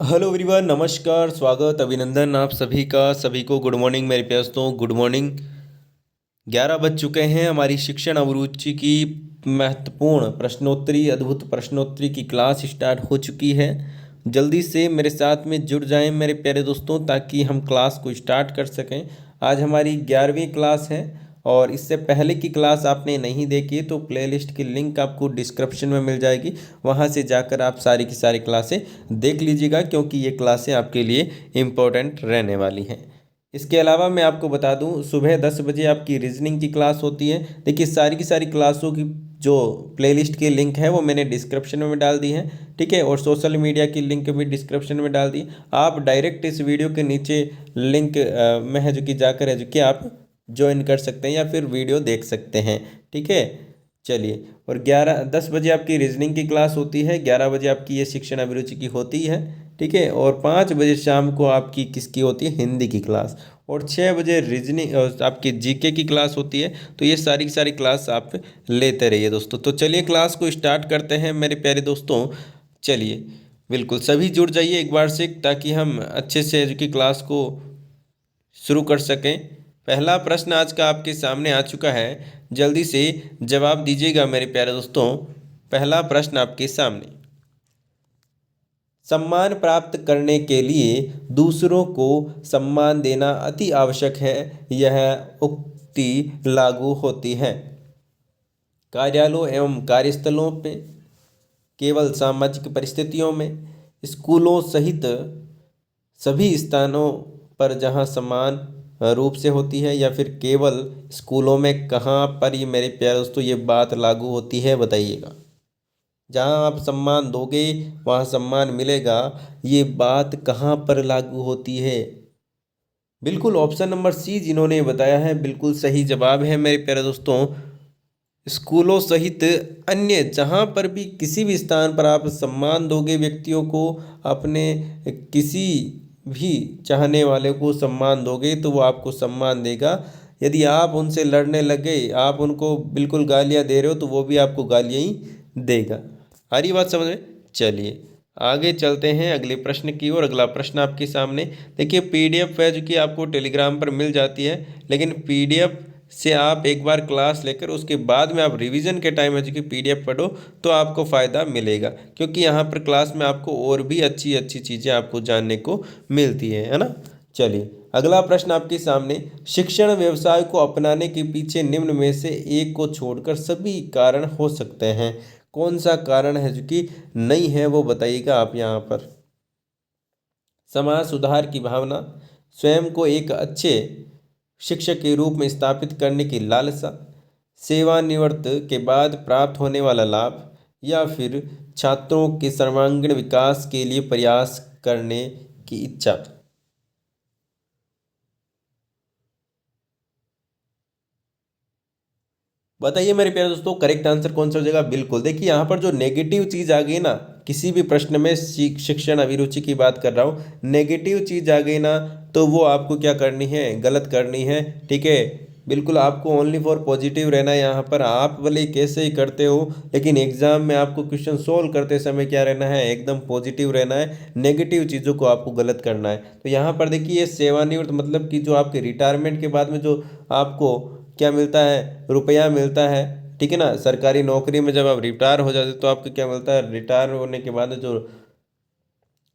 Hello everyone, नमस्कार, स्वागत, अभिनंदन आप सभी को गुड मॉर्निंग मेरे प्यारे दोस्तों। Good morning. 11 बज चुके हैं। हमारी शिक्षण अभिरुचि की महत्वपूर्ण प्रश्नोत्तरी, अद्भुत प्रश्नोत्तरी की क्लास स्टार्ट हो चुकी है। जल्दी से मेरे साथ में जुड़ जाएं मेरे प्यारे दोस्तों, ताकि हम क्लास को स्टार्ट कर सकें। आज हमारी 11वीं क्लास है और इससे पहले की क्लास आपने नहीं देखी तो प्लेलिस्ट की लिंक आपको डिस्क्रिप्शन में मिल जाएगी। वहां से जाकर आप सारी की सारी क्लासें देख लीजिएगा, क्योंकि ये क्लासें आपके लिए इम्पोर्टेंट रहने वाली हैं। इसके अलावा मैं आपको बता दूं, सुबह 10 बजे आपकी रीजनिंग की क्लास होती है। देखिए, सारी की सारी क्लासों की जो प्लेलिस्ट की लिंक है वो मैंने डिस्क्रिप्शन में डाल दी है, ठीक है। और सोशल मीडिया की लिंक भी डिस्क्रिप्शन में डाल दी। आप डायरेक्ट इस वीडियो के नीचे लिंक में है जो कि जाकर है जो कि आप ज्वाइन कर सकते हैं या फिर वीडियो देख सकते हैं, ठीक है। चलिए, और 10 बजे आपकी रीजनिंग की क्लास होती है, 11 बजे आपकी ये शिक्षण अभिरुचि की होती है, ठीक है। और 5 बजे शाम को आपकी किसकी होती है, हिंदी की क्लास। और 6 बजे रीजनिंग आपकी जीके की क्लास होती है। तो ये सारी की सारी क्लास आप लेते रहिए दोस्तों। तो चलिए क्लास को स्टार्ट करते हैं मेरे प्यारे दोस्तों। चलिए, बिल्कुल सभी जुड़ जाइए एक बार से, ताकि हम अच्छे से की क्लास को शुरू कर सकें। पहला प्रश्न आज का आपके सामने आ चुका है, जल्दी से जवाब दीजिएगा मेरे प्यारे दोस्तों। पहला प्रश्न आपके सामने, सम्मान प्राप्त करने के लिए दूसरों को सम्मान देना अति आवश्यक है। यह उक्ति लागू होती है कार्यालयों एवं कार्यस्थलों पे, केवल सामाजिक परिस्थितियों में, स्कूलों सहित सभी स्थानों पर जहां समान रूप से होती है, या फिर केवल स्कूलों में। कहाँ पर ये मेरे प्यारे दोस्तों ये बात लागू होती है, बताइएगा। जहाँ आप सम्मान दोगे वहाँ सम्मान मिलेगा, ये बात कहाँ पर लागू होती है? बिल्कुल ऑप्शन नंबर सी जिन्होंने बताया है, बिल्कुल सही जवाब है मेरे प्यारे दोस्तों। स्कूलों सहित अन्य जहाँ पर भी किसी भी स्थान पर आप सम्मान दोगे व्यक्तियों को, अपने किसी भी चाहने वाले को सम्मान दोगे तो वो आपको सम्मान देगा। यदि आप उनसे लड़ने लगे, आप उनको बिल्कुल गालियाँ दे रहे हो, तो वो भी आपको गालियाँ ही देगा। आ रही बात समझ में? चलिए आगे चलते हैं अगले प्रश्न की ओर। अगला प्रश्न आपके सामने देखिए, पीडीएफ है जो कि आपको टेलीग्राम पर मिल जाती है, लेकिन पीडीएफ से आप एक बार क्लास लेकर उसके बाद में आप रिवीजन के टाइम है जो कि पीडीएफ पढ़ो तो आपको फ़ायदा मिलेगा, क्योंकि यहाँ पर क्लास में आपको और भी अच्छी अच्छी चीज़ें आपको जानने को मिलती है ना। चलिए अगला प्रश्न आपके सामने, शिक्षण व्यवसाय को अपनाने के पीछे निम्न में से एक को छोड़कर सभी कारण हो सकते हैं। कौन सा कारण है जो कि नहीं है वो बताइएगा आप यहाँ पर। समाज सुधार की भावना, स्वयं को एक अच्छे शिक्षक के रूप में स्थापित करने की लालसा, सेवानिवृत्त के बाद प्राप्त होने वाला लाभ, या फिर छात्रों के सर्वांगीण विकास के लिए प्रयास करने की इच्छा। बताइए मेरे प्यारे दोस्तों, करेक्ट आंसर कौन सा हो जाएगा? बिल्कुल देखिए, यहाँ पर जो नेगेटिव चीज़ आ गई ना, किसी भी प्रश्न में शिक्षण अभिरुचि की बात कर रहा हूँ, नेगेटिव चीज़ आ गई ना तो वो आपको क्या करनी है, गलत करनी है, ठीक है। बिल्कुल आपको ओनली फॉर पॉजिटिव रहना है। यहाँ पर आप भले कैसे ही करते हो, लेकिन एग्जाम में आपको क्वेश्चन सोल्व करते समय क्या रहना है, एकदम पॉजिटिव रहना है। नेगेटिव चीज़ों को आपको गलत करना है। तो यहाँ पर देखिए, सेवानिवृत्त मतलब कि जो आपके रिटायरमेंट के बाद में जो आपको क्या मिलता है, रुपया मिलता है, ठीक है ना। सरकारी नौकरी में जब आप रिटायर हो जाते तो आपको क्या मिलता है, रिटायर होने के बाद जो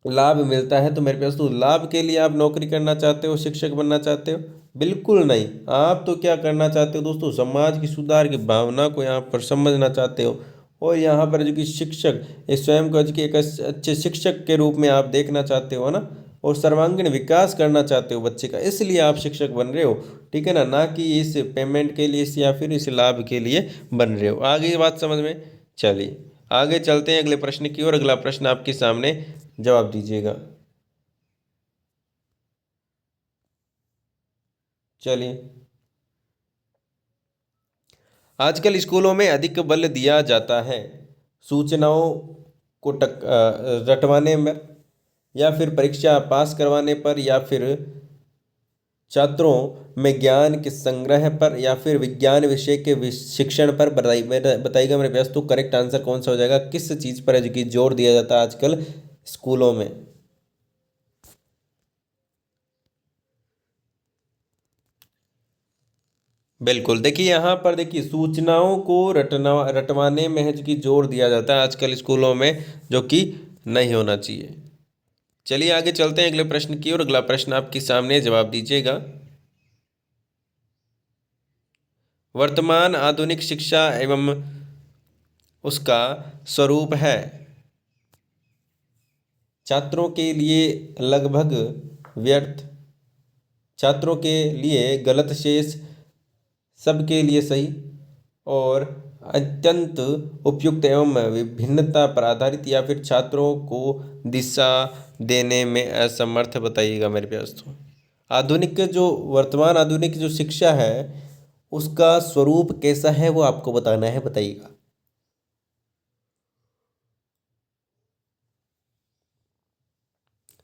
लाभ मिलता है। तो मेरे पास तो लाभ के लिए आप नौकरी करना चाहते हो, शिक्षक बनना चाहते हो? बिल्कुल नहीं। आप तो क्या करना चाहते हो दोस्तों, समाज की सुधार की भावना को यहाँ पर समझना चाहते हो। और यहाँ पर जो कि शिक्षक स्वयं को जो कि एक अच्छे शिक्षक के रूप में आप देखना चाहते हो ना, और सर्वांगीण विकास करना चाहते हो बच्चे का, इसलिए आप शिक्षक बन रहे हो, ठीक है ना। ना कि इस पेमेंट के लिए या फिर इस लाभ के लिए बन रहे हो। आगे बात समझ में? चलिए आगे चलते हैं अगले प्रश्न की ओर। अगला प्रश्न आपके सामने, जवाब दीजिएगा। चलिए, आजकल स्कूलों में अधिक बल दिया जाता है सूचनाओं को रटवाने में, या फिर परीक्षा पास करवाने पर, या फिर छात्रों में ज्ञान के संग्रह पर, या फिर विज्ञान विषय के शिक्षण पर। बताइएगा मेरे पास तो करेक्ट आंसर कौन सा हो जाएगा, किस चीज़ पर है जो कि जोर दिया जाता है आजकल स्कूलों में? बिल्कुल, देखिए यहाँ पर देखिए सूचनाओं को रटवाने में है जो कि जोर दिया जाता है आजकल स्कूलों में, जो कि नहीं होना चाहिए। चलिए आगे चलते हैं अगले प्रश्न की ओर। अगला प्रश्न आपके सामने, जवाब दीजिएगा। वर्तमान आधुनिक शिक्षा एवं उसका स्वरूप है। छात्रों के लिए लगभग व्यर्थ, छात्रों के लिए गलत शेष, सबके लिए सही और अत्यंत उपयुक्त एवं विभिन्नता पर आधारित, या फिर छात्रों को दिशा देने में असमर्थ। बताइएगा मेरे प्यारे दोस्तों। आधुनिक जो वर्तमान आधुनिक जो शिक्षा है उसका स्वरूप कैसा है वो आपको बताना है, बताइएगा।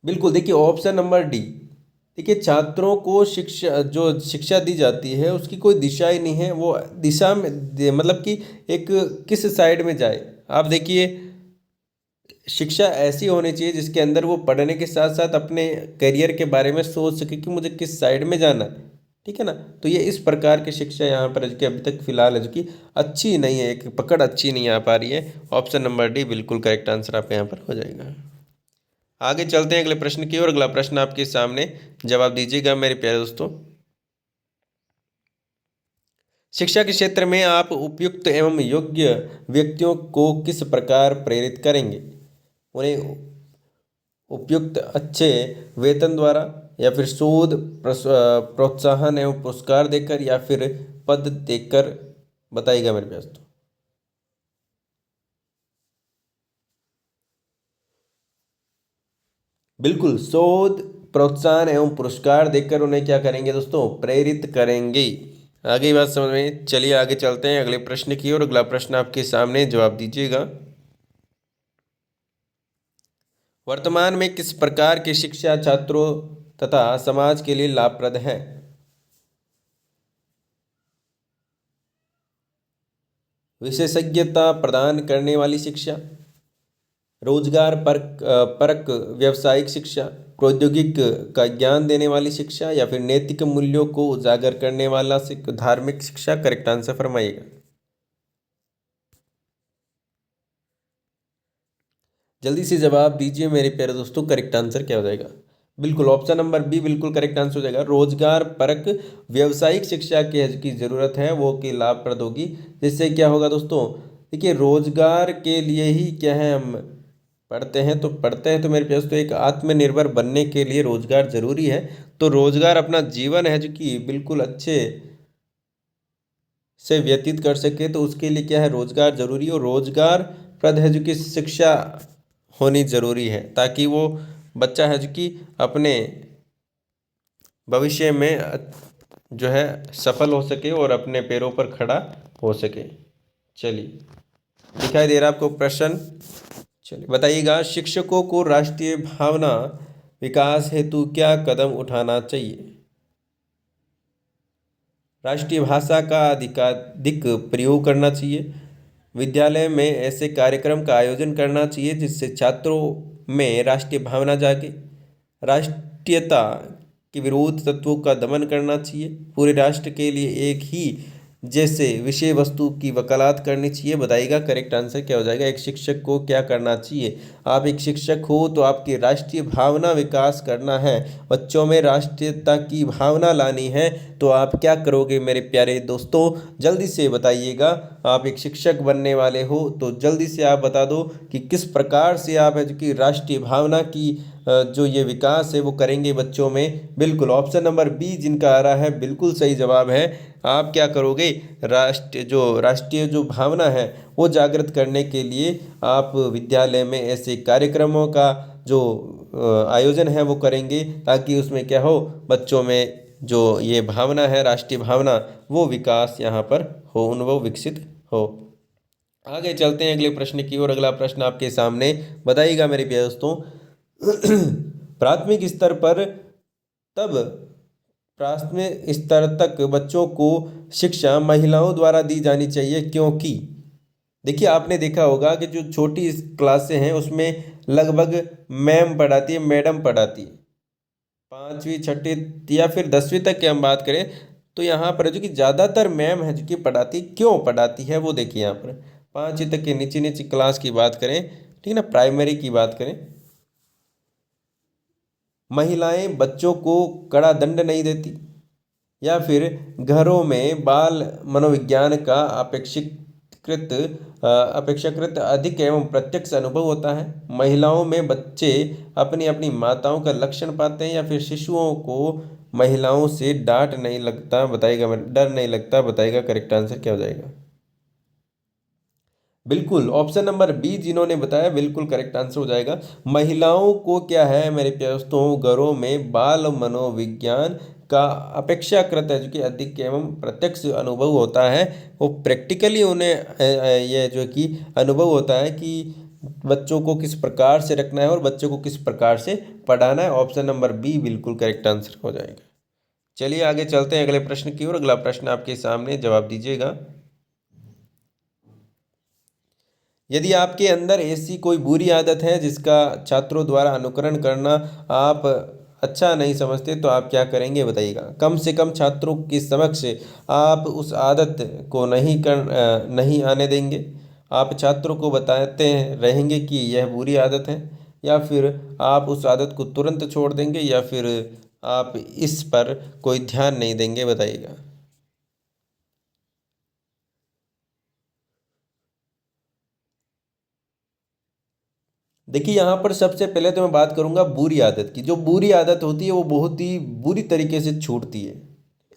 बिल्कुल, देखिए ऑप्शन नंबर डी। देखिए छात्रों को शिक्षा दी जाती है उसकी कोई दिशा ही नहीं है, वो दिशा में मतलब कि एक किस साइड में जाए। आप देखिए शिक्षा ऐसी होनी चाहिए जिसके अंदर वो पढ़ने के साथ साथ अपने करियर के बारे में सोच सके कि मुझे किस साइड में जाना है, ठीक है ना। तो ये इस प्रकार की शिक्षा यहाँ पर जो कि अभी तक फिलहाल है जो कि अच्छी नहीं है, एक पकड़ अच्छी नहीं आ पा रही है। ऑप्शन नंबर डी बिल्कुल करेक्ट आंसर आपका यहाँ पर हो जाएगा। आगे चलते हैं अगले प्रश्न की ओर। अगला प्रश्न आपके सामने, जवाब दीजिएगा मेरे प्यारे दोस्तों। शिक्षा के क्षेत्र में आप उपयुक्त एवं योग्य व्यक्तियों को किस प्रकार प्रेरित करेंगे? उन्हें उपयुक्त अच्छे वेतन द्वारा, या फिर शोध प्रोत्साहन एवं पुरस्कार देकर, या फिर पद देकर? बताइएगा मेरे प्यारे दोस्तों। बिल्कुल, शोध प्रोत्साहन एवं पुरस्कार देकर उन्हें क्या करेंगे दोस्तों? प्रेरित करेंगे। आगे बात समझ में, चलिए आगे चलते हैं अगले प्रश्न की ओर। अगला प्रश्न आपके सामने, जवाब दीजिएगा। वर्तमान में किस प्रकार की शिक्षा छात्रों तथा समाज के लिए लाभप्रद है? विशेषज्ञता प्रदान करने वाली शिक्षा, रोजगार परक व्यावसायिक शिक्षा, प्रौद्योगिक का ज्ञान देने वाली शिक्षा, या फिर नैतिक मूल्यों को उजागर करने वाला धार्मिक शिक्षा? करेक्ट आंसर फरमाइएगा। जल्दी से जवाब दीजिए मेरे प्यारे दोस्तों, करेक्ट आंसर क्या हो जाएगा? बिल्कुल ऑप्शन नंबर बी बिल्कुल करेक्ट आंसर हो जाएगा। रोजगार परक व्यवसायिक शिक्षा की जरूरत है वो कि लाभप्रद होगी। जिससे क्या होगा दोस्तों? देखिए रोजगार के लिए ही क्या है, हम पढ़ते हैं तो मेरे प्यारे दोस्तों एक आत्मनिर्भर बनने के लिए रोजगार जरूरी है। तो रोजगार अपना जीवन है जो कि बिल्कुल अच्छे से व्यतीत कर सके, तो उसके लिए क्या है, रोजगार जरूरी है। और रोजगार प्रद है जो कि शिक्षा होनी जरूरी है, ताकि वो बच्चा है जो कि अपने भविष्य में जो है सफल हो सके और अपने पैरों पर खड़ा हो सके। चलिए, दिखाई दे रहा है आपको प्रश्न? चलिए बताइएगा, शिक्षकों को राष्ट्रीय भावना विकास हेतु क्या कदम उठाना चाहिए? राष्ट्रीय भाषा का अधिकाधिक प्रयोग करना चाहिए। विद्यालय में ऐसे कार्यक्रम का आयोजन करना चाहिए जिससे छात्रों में राष्ट्रीय भावना जागे। राष्ट्रीयता के विरोध तत्वों का दमन करना चाहिए। पूरे राष्ट्र के लिए एक ही जैसे विषय वस्तु की वकालत करनी चाहिए। बताइएगा करेक्ट आंसर क्या हो जाएगा? एक शिक्षक को क्या करना चाहिए? आप एक शिक्षक हो तो आपकी राष्ट्रीय भावना विकास करना है, बच्चों में राष्ट्रीयता की भावना लानी है। तो आप क्या करोगे मेरे प्यारे दोस्तों? जल्दी से बताइएगा। आप एक शिक्षक बनने वाले हो तो जल्दी से आप बता दो कि किस प्रकार से आप है जो कि राष्ट्रीय भावना की जो ये विकास है वो करेंगे बच्चों में। बिल्कुल ऑप्शन नंबर बी जिनका आ रहा है बिल्कुल सही जवाब है। आप क्या करोगे? राष्ट्रीय जो भावना है वो जागृत करने के लिए आप विद्यालय में ऐसे कार्यक्रमों का जो आयोजन है वो करेंगे, ताकि उसमें क्या हो, बच्चों में जो ये भावना है राष्ट्रीय भावना वो विकास यहाँ पर हो, वो विकसित हो। आगे चलते हैं अगले प्रश्न की ओर। अगला प्रश्न आपके सामने, बताइएगा मेरे प्यारे दोस्तों। प्राथमिक स्तर पर तब प्राथमिक स्तर तक बच्चों को शिक्षा महिलाओं द्वारा दी जानी चाहिए, क्योंकि देखिए आपने देखा होगा कि जो छोटी क्लासें हैं उसमें लगभग मैम पढ़ाती है, मैडम पढ़ाती है। 5वीं 6ठी या फिर 10वीं तक की हम बात करें तो यहाँ पर जो कि ज़्यादातर मैम है जो कि पढ़ाती, क्यों पढ़ाती है वो देखिए यहाँ पर 5वीं तक के नीचे नीचे क्लास की बात करें, ठीक है ना, प्राइमरी की बात करें, महिलाएं बच्चों को कड़ा दंड नहीं देती, या फिर घरों में बाल मनोविज्ञान का अपेक्षाकृत अधिक एवं प्रत्यक्ष अनुभव होता है, महिलाओं में बच्चे अपनी अपनी माताओं का लक्षण पाते हैं, या फिर शिशुओं को महिलाओं से डर नहीं लगता, बताइएगा करेक्ट आंसर क्या हो जाएगा। बिल्कुल ऑप्शन नंबर बी जिन्होंने बताया बिल्कुल करेक्ट आंसर हो जाएगा। महिलाओं को क्या है मेरे प्यारे दोस्तों, घरों में बाल मनोविज्ञान का अपेक्षाकृत है जो कि अधिक एवं प्रत्यक्ष अनुभव होता है। वो प्रैक्टिकली उन्हें ये जो कि अनुभव होता है कि बच्चों को किस प्रकार से रखना है और बच्चों को किस प्रकार से पढ़ाना है। ऑप्शन नंबर बी बिल्कुल करेक्ट आंसर हो जाएगा। चलिए आगे चलते हैं अगले प्रश्न की ओर। अगला प्रश्न आपके सामने, जवाब दीजिएगा। यदि आपके अंदर ऐसी कोई बुरी आदत है जिसका छात्रों द्वारा अनुकरण करना आप अच्छा नहीं समझते तो आप क्या करेंगे बताइएगा। कम से कम छात्रों के समक्ष आप उस आदत को नहीं आने देंगे। आप छात्रों को बताते रहेंगे कि यह बुरी आदत है, या फिर आप उस आदत को तुरंत छोड़ देंगे, या फिर आप इस पर कोई ध्यान नहीं देंगे बताइएगा। देखिए यहाँ पर सबसे पहले तो मैं बात करूँगा बुरी आदत की। जो बुरी आदत होती है वो बहुत ही बुरी तरीके से छूटती है,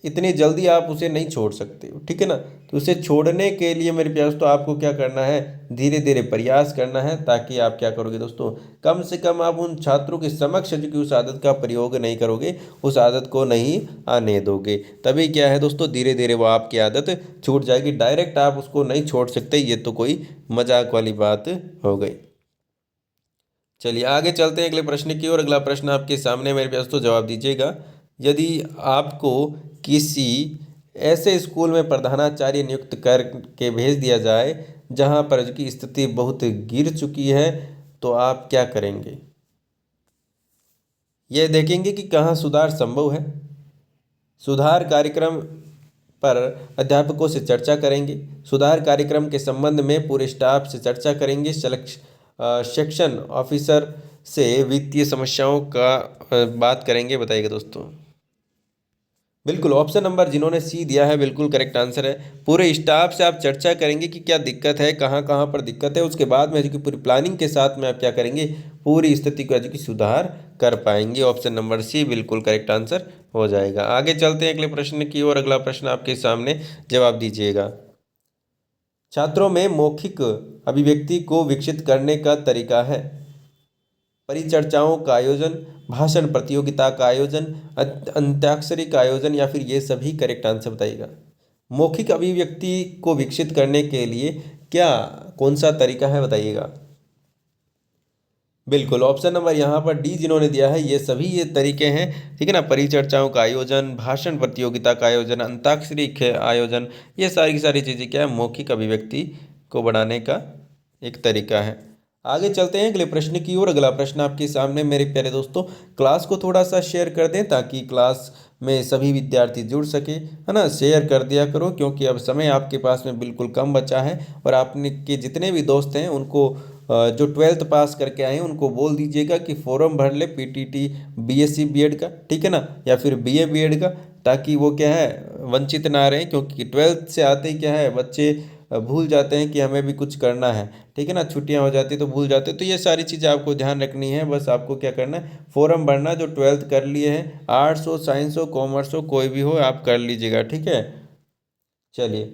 इतनी जल्दी आप उसे नहीं छोड़ सकते हो, ठीक है ना। तो उसे छोड़ने के लिए मेरे प्यार दोस्तों आपको क्या करना है, धीरे धीरे प्रयास करना है, ताकि आप क्या करोगे दोस्तों, कम से कम आप उन छात्रों के समक्ष जो कि उस आदत का प्रयोग नहीं करोगे, उस आदत को नहीं आने दोगे। तभी क्या है दोस्तों, धीरे धीरे वो आपकी आदत छूट जाएगी। डायरेक्ट आप उसको नहीं छोड़ सकते, ये तो कोई मजाक वाली बात हो गई। चलिए आगे चलते हैं अगले प्रश्न की ओर। अगला प्रश्न आपके सामने मेरे पास, तो जवाब दीजिएगा। यदि आपको किसी ऐसे स्कूल में प्रधानाचार्य नियुक्त करके भेज दिया जाए जहां पर की स्थिति बहुत गिर चुकी है, तो आप क्या करेंगे। यह देखेंगे कि कहाँ सुधार संभव है। सुधार कार्यक्रम पर अध्यापकों से चर्चा करेंगे। सुधार कार्यक्रम के संबंध में पूरे स्टाफ से चर्चा करेंगे। सेक्शन ऑफिसर से वित्तीय समस्याओं का बात करेंगे बताइएगा दोस्तों। बिल्कुल ऑप्शन नंबर जिन्होंने सी दिया है बिल्कुल करेक्ट आंसर है। पूरे स्टाफ से आप चर्चा करेंगे कि क्या दिक्कत है, कहाँ कहाँ पर दिक्कत है। उसके बाद में जो कि पूरी प्लानिंग के साथ में आप क्या करेंगे, पूरी स्थिति को जो कि सुधार कर पाएंगे। ऑप्शन नंबर सी बिल्कुल करेक्ट आंसर हो जाएगा। आगे चलते हैं अगले प्रश्न की ओर। अगला प्रश्न आपके सामने, जवाब दीजिएगा। छात्रों में मौखिक अभिव्यक्ति को विकसित करने का तरीका है परिचर्चाओं का आयोजन, भाषण प्रतियोगिता का आयोजन, अंत्याक्षरी का आयोजन, या फिर ये सभी करेक्ट आंसर बताइएगा। मौखिक अभिव्यक्ति को विकसित करने के लिए क्या कौन सा तरीका है बताइएगा। बिल्कुल ऑप्शन नंबर यहाँ पर डी जिन्होंने दिया है, ये तरीके हैं, ठीक है ना। परिचर्चाओं का आयोजन, भाषण प्रतियोगिता का आयोजन, अंताक्षरी के आयोजन, ये सारी की सारी चीज़ें क्या है, मौखिक अभिव्यक्ति को बढ़ाने का एक तरीका है। आगे चलते हैं अगले प्रश्न की ओर। अगला प्रश्न आपके सामने मेरे प्यारे दोस्तों, क्लास को थोड़ा सा शेयर कर दें ताकि क्लास में सभी विद्यार्थी जुड़ सके, है ना। शेयर कर दिया करो क्योंकि अब समय आपके पास में बिल्कुल कम बचा है। और आपने के जितने भी दोस्त हैं उनको जो 12th पास करके आए हैं उनको बोल दीजिएगा कि फॉर्म भर ले पीटीटी बीएससी बीएड का, ठीक है ना, या फिर बीए बीएड का, ताकि वो क्या है वंचित ना रहें। क्योंकि 12th से आते ही क्या है बच्चे भूल जाते हैं कि हमें भी कुछ करना है, ठीक है ना। छुट्टियां हो जाती है तो भूल जाते हैं। तो ये सारी चीज़ें आपको ध्यान रखनी है। बस आपको क्या करना है, फॉर्म भरना। जो 12th कर लिए हैं, आर्ट्स हो, साइंस हो, कॉमर्स हो, कोई भी हो, आप कर लीजिएगा, ठीक है। चलिए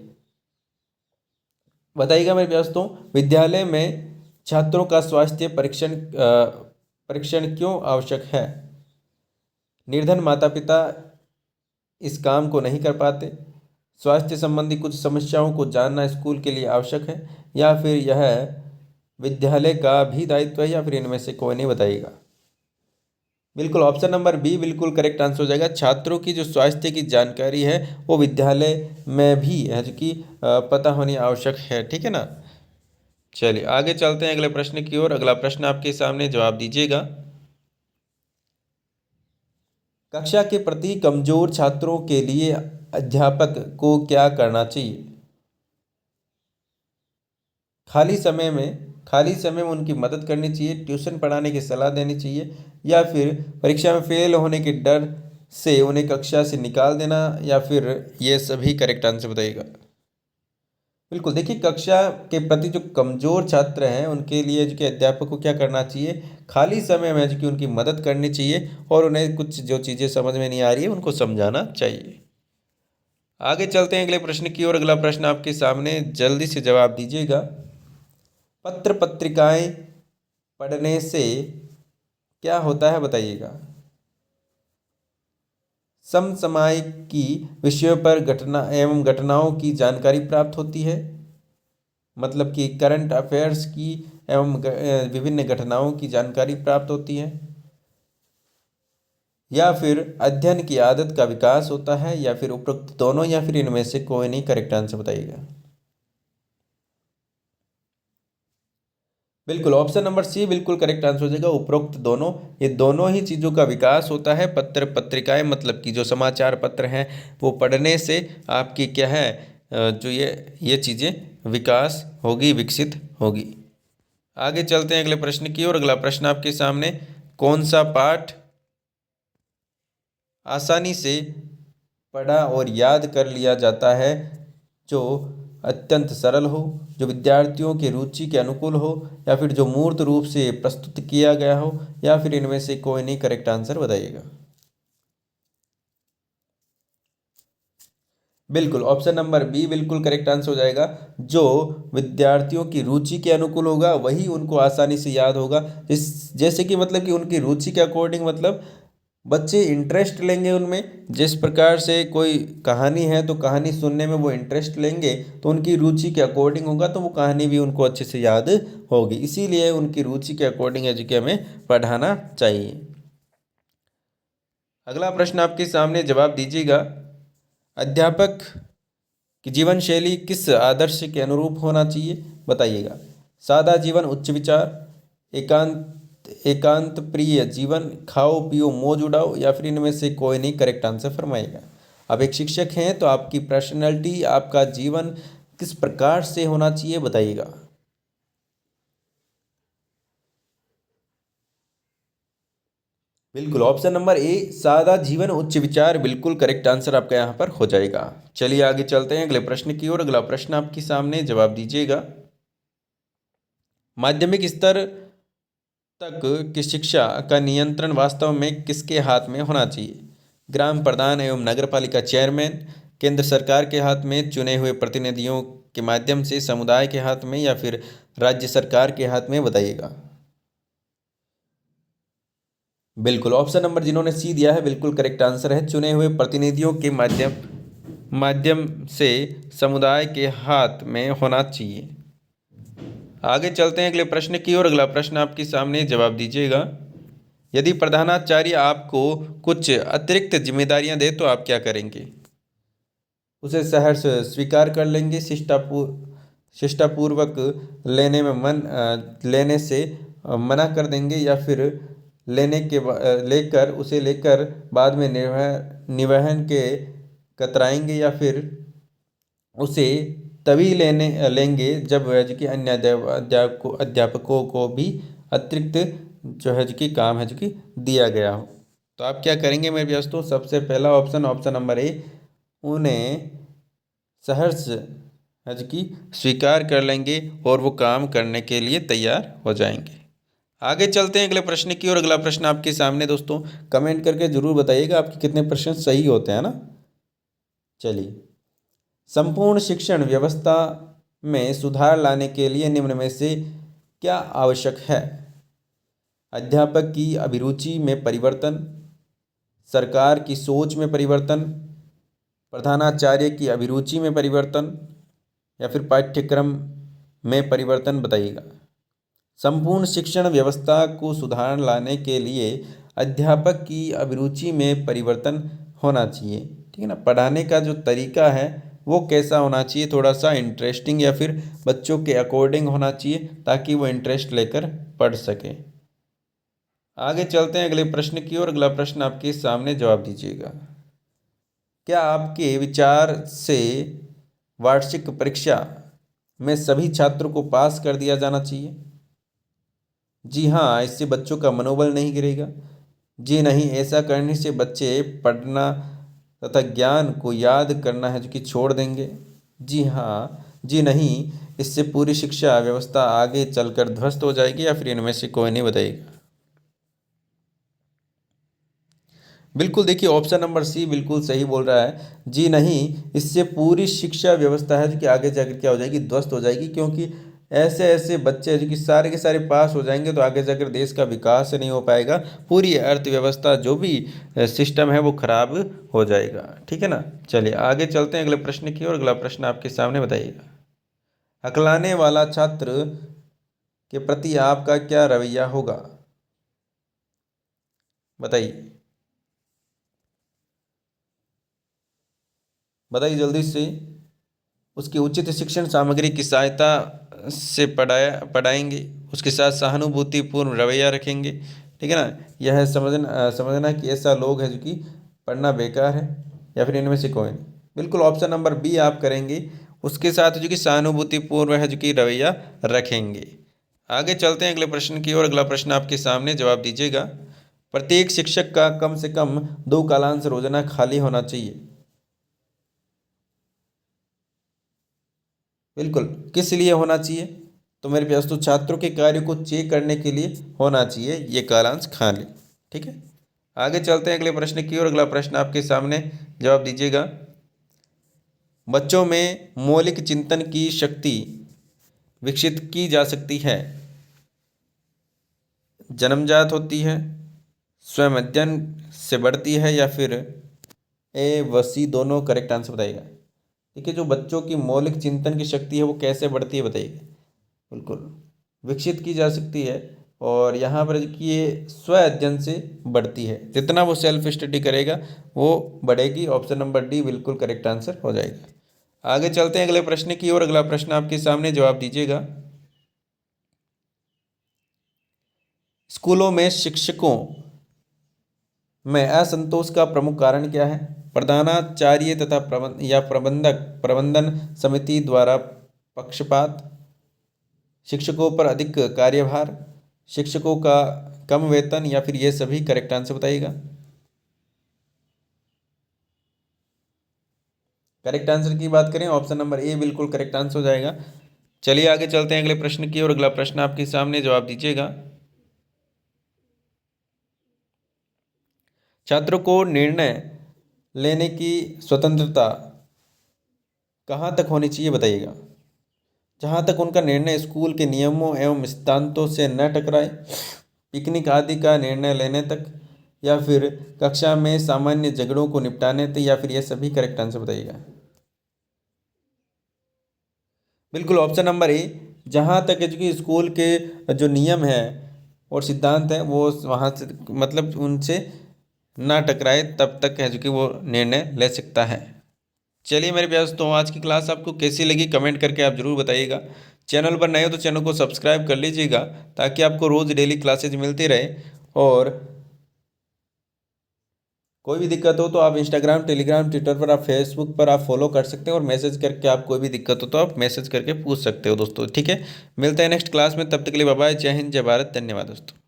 बताइएगा मेरे दोस्तों, विद्यालय में छात्रों का स्वास्थ्य परीक्षण क्यों आवश्यक है। निर्धन माता पिता इस काम को नहीं कर पाते, स्वास्थ्य संबंधी कुछ समस्याओं को जानना स्कूल के लिए आवश्यक है, या फिर यह विद्यालय का भी दायित्व है, या फिर इनमें से कोई नहीं बताइएगा। बिल्कुल ऑप्शन नंबर बी बिल्कुल करेक्ट आंसर हो जाएगा। छात्रों की जो स्वास्थ्य की जानकारी है वो विद्यालय में भी है जो कि पता होनी आवश्यक है, ठीक है ना। चलिए आगे चलते हैं अगले प्रश्न की ओर। अगला प्रश्न आपके सामने, जवाब दीजिएगा। कक्षा के प्रति कमजोर छात्रों के लिए अध्यापक को क्या करना चाहिए? खाली समय में उनकी मदद करनी चाहिए, ट्यूशन पढ़ाने की सलाह देनी चाहिए, या फिर परीक्षा में फेल होने के डर से उन्हें कक्षा से निकाल देना, या फिर ये सभी करेक्ट आंसर बताइएगा। बिल्कुल, देखिए कक्षा के प्रति जो कमज़ोर छात्र हैं उनके लिए जो कि अध्यापक को क्या करना चाहिए, खाली समय में जो कि उनकी मदद करनी चाहिए और उन्हें कुछ जो चीज़ें समझ में नहीं आ रही है उनको समझाना चाहिए। आगे चलते हैं अगले प्रश्न की ओर। अगला प्रश्न आपके सामने, जल्दी से जवाब दीजिएगा। पत्र पत्रिकाएं पढ़ने से क्या होता है बताइएगा? समसामयिकी विषयों पर घटनाओं की जानकारी प्राप्त होती है, मतलब कि करंट अफेयर्स की एवं विभिन्न घटनाओं की जानकारी प्राप्त होती है, या फिर अध्ययन की आदत का विकास होता है, या फिर उपरोक्त दोनों, या फिर इनमें से कोई नहीं। करेक्ट आंसर बताइएगा। बिल्कुल, ऑप्शन नंबर सी बिल्कुल करेक्ट आंसर हो जाएगा, उपरोक्त दोनों। ये दोनों ही चीज़ों का विकास होता है। पत्र पत्रिकाएं मतलब कि जो समाचार पत्र हैं वो पढ़ने से आपकी क्या है, जो ये चीज़ें विकास होगी, विकसित होगी। आगे चलते हैं अगले प्रश्न की ओर। अगला प्रश्न आपके सामने, कौन सा पाठ आसानी से पढ़ा और याद कर लिया जाता है, जो अत्यंत सरल हो, जो विद्यार्थियों के रुचि के अनुकूल हो, या फिर जो मूर्त रूप से प्रस्तुत किया गया हो, या फिर इनमें से कोई नहीं। करेक्ट आंसर बताइएगा। बिल्कुल, ऑप्शन नंबर बी बिल्कुल करेक्ट आंसर हो जाएगा। जो विद्यार्थियों की रुचि के अनुकूल होगा वही उनको आसानी से याद होगा। जैसे कि मतलब कि उनकी रुचि के अकॉर्डिंग, मतलब बच्चे इंटरेस्ट लेंगे उनमें। जिस प्रकार से कोई कहानी है तो कहानी सुनने में वो इंटरेस्ट लेंगे, तो उनकी रुचि के अकॉर्डिंग होगा तो वो कहानी भी उनको अच्छे से याद होगी। इसीलिए उनकी रुचि के अकॉर्डिंग एजुके हमें पढ़ाना चाहिए। अगला प्रश्न आपके सामने, जवाब दीजिएगा। अध्यापक की जीवन शैली किस आदर्श के अनुरूप होना चाहिए बताइएगा? सादा जीवन, उच्च विचार, एकांत प्रिय जीवन, खाओ पियो मौज उड़ाओ, या फिर इनमें से कोई नहीं। करेक्ट आंसर फरमाइएगा। आप एक शिक्षक हैं तो आपकी पर्सनैलिटी, आपका जीवन किस प्रकार से होना चाहिए बताइएगा? बिल्कुल, ऑप्शन नंबर ए सादा जीवन उच्च विचार बिल्कुल करेक्ट आंसर आपका यहाँ पर हो जाएगा। चलिए आगे चलते हैं अगले प्रश्न की ओर। अगला प्रश्न आपके सामने, जवाब दीजिएगा। माध्यमिक स्तर तक की शिक्षा का नियंत्रण वास्तव में किसके हाथ में होना चाहिए? ग्राम प्रधान एवं नगरपालिका चेयरमैन, केंद्र सरकार के हाथ में, चुने हुए प्रतिनिधियों के माध्यम से, समुदाय के हाथ में, या फिर राज्य सरकार के हाथ में बताइएगा? बिल्कुल, ऑप्शन नंबर जिन्होंने सी दिया है बिल्कुल करेक्ट आंसर है, चुने हुए प्रतिनिधियों के माध्यम माध्यम से समुदाय के हाथ में होना चाहिए। आगे चलते हैं अगले प्रश्न की ओर। अगला प्रश्न आपके सामने, जवाब दीजिएगा। यदि प्रधानाचार्य आपको कुछ अतिरिक्त जिम्मेदारियां दे तो आप क्या करेंगे? उसे सहर्ष स्वीकार कर लेंगे, शिष्टापूर्वक लेने से मना कर देंगे, या फिर लेकर बाद में निर्वहन के कतराएंगे, या फिर उसे तभी लेंगे जब वह जो कि अन्य अध्यापकों को भी अतिरिक्त जो है जो कि काम है जो कि दिया गया हो। तो आप क्या करेंगे मेरे दोस्तों? सबसे पहला ऑप्शन नंबर ए, उन्हें सहर्ष है जो कि स्वीकार कर लेंगे और वो काम करने के लिए तैयार हो जाएंगे। आगे चलते हैं अगले प्रश्न की ओर। अगला प्रश्न आपके सामने दोस्तों, कमेंट करके जरूर बताइएगा आपके कितने प्रश्न सही होते हैं ना। चलिए, संपूर्ण शिक्षण व्यवस्था में सुधार लाने के लिए निम्न में से क्या आवश्यक है? अध्यापक की अभिरुचि में परिवर्तन, सरकार की सोच में परिवर्तन, प्रधानाचार्य की अभिरुचि में परिवर्तन, या फिर पाठ्यक्रम में परिवर्तन बताइएगा? संपूर्ण शिक्षण व्यवस्था को सुधार लाने के लिए अध्यापक की अभिरुचि में परिवर्तन होना चाहिए। ठीक है ना, पढ़ाने का जो तरीका है वो कैसा होना चाहिए, थोड़ा सा इंटरेस्टिंग या फिर बच्चों के अकॉर्डिंग होना चाहिए, ताकि वो इंटरेस्ट लेकर पढ़ सकें। आगे चलते हैं अगले प्रश्न की ओर। अगला प्रश्न आपके सामने, जवाब दीजिएगा। क्या आपके विचार से वार्षिक परीक्षा में सभी छात्रों को पास कर दिया जाना चाहिए? जी हाँ, इससे बच्चों का मनोबल नहीं गिरेगा। जी नहीं, ऐसा करने से बच्चे पढ़ना तथा ज्ञान को याद करना है जो कि छोड़ देंगे। जी हाँ, जी नहीं, इससे पूरी शिक्षा व्यवस्था आगे चलकर ध्वस्त हो जाएगी, या फिर इनमें से कोई नहीं बताएगा? बिल्कुल, देखिए ऑप्शन नंबर सी बिल्कुल सही बोल रहा है। जी नहीं, इससे पूरी शिक्षा व्यवस्था है जो कि आगे जाकर क्या हो जाएगी, ध्वस्त हो जाएगी, क्योंकि ऐसे ऐसे बच्चे हैं जो कि सारे के सारे पास हो जाएंगे तो आगे जाकर देश का विकास नहीं हो पाएगा, पूरी अर्थव्यवस्था जो भी सिस्टम है वो खराब हो जाएगा। ठीक है ना। चलिए आगे चलते हैं अगले प्रश्न की ओर। अगला प्रश्न आपके सामने बताइएगा। अकलाने वाला छात्र के प्रति आपका क्या रवैया होगा? बताइए, बताइए जल्दी से। उसकी उचित शिक्षण सामग्री की सहायता से पढ़ाएंगे, उसके साथ सहानुभूतिपूर्ण रवैया रखेंगे। ठीक है ना। यह समझना कि ऐसा लोग हैं जो कि पढ़ना बेकार है, या फिर इनमें से कोई नहीं? बिल्कुल ऑप्शन नंबर बी आप करेंगे, उसके साथ जो कि सहानुभूतिपूर्ण है जो कि रवैया रखेंगे। आगे चलते हैं अगले प्रश्न की ओर। अगला प्रश्न आपके सामने, जवाब दीजिएगा। प्रत्येक शिक्षक का कम से कम 2 कालांश रोजाना खाली होना चाहिए। बिल्कुल, किस लिए होना चाहिए? तो मेरे पास तो छात्रों के कार्य को चेक करने के लिए होना चाहिए ये कालांश खाली। ठीक है। आगे चलते हैं अगले प्रश्न की ओर। अगला प्रश्न आपके सामने, जवाब दीजिएगा। बच्चों में मौलिक चिंतन की शक्ति विकसित की जा सकती है, जन्मजात होती है, स्वयं अध्ययन से बढ़ती है, या फिर ए व सी दोनों? करेक्ट आंसर बताइएगा। ठीक है, जो बच्चों की मौलिक चिंतन की शक्ति है वो कैसे बढ़ती है बताइएगा। बिल्कुल, विकसित की जा सकती है, और यहाँ पर कि ये स्व अध्ययन से बढ़ती है, जितना वो सेल्फ स्टडी करेगा वो बढ़ेगी। ऑप्शन नंबर डी बिल्कुल करेक्ट आंसर हो जाएगा। आगे चलते हैं अगले प्रश्न की ओर। अगला प्रश्न आपके सामने, जवाब दीजिएगा। स्कूलों में शिक्षकों में असंतोष का प्रमुख कारण क्या है? प्रधानाचार्य तथा प्रबंधन समिति द्वारा पक्षपात, शिक्षकों पर अधिक कार्यभार, शिक्षकों का कम वेतन, या फिर ये सभी? करेक्ट आंसर बताइएगा। करेक्ट आंसर की बात करें, ऑप्शन नंबर ए बिल्कुल करेक्ट आंसर हो जाएगा। चलिए आगे चलते हैं अगले प्रश्न की ओर। अगला प्रश्न आपके सामने, जवाब दीजिएगा। छात्रों को निर्णय लेने की स्वतंत्रता कहाँ तक होनी चाहिए बताइएगा? जहाँ तक उनका निर्णय स्कूल के नियमों एवं सिद्धांतों से न टकराए, पिकनिक आदि का निर्णय लेने तक, या फिर कक्षा में सामान्य झगड़ों को निपटाने तक, या फिर ये सभी? करेक्ट आंसर बताइएगा। बिल्कुल ऑप्शन नंबर ए, जहाँ तक है जो कि स्कूल के जो नियम हैं और सिद्धांत हैं वो वहाँ से मतलब उनसे ना टकराए तब तक है जो कि वो निर्णय ले सकता है। चलिए मेरे प्यारे दोस्तों, आज की क्लास आपको कैसी लगी कमेंट करके आप ज़रूर बताइएगा। चैनल पर नए हो तो चैनल को सब्सक्राइब कर लीजिएगा, ताकि आपको रोज़ डेली क्लासेज मिलती रहे। और कोई भी दिक्कत हो तो आप इंस्टाग्राम, टेलीग्राम, ट्विटर पर, आप फेसबुक पर आप फॉलो कर सकते हैं, और मैसेज करके आप कोई भी दिक्कत हो तो आप मैसेज करके पूछ सकते हो दोस्तों। ठीक है, मिलते हैं नेक्स्ट क्लास में, तब तक के लिए बाय बाय। जय हिंद, जय भारत, धन्यवाद दोस्तों।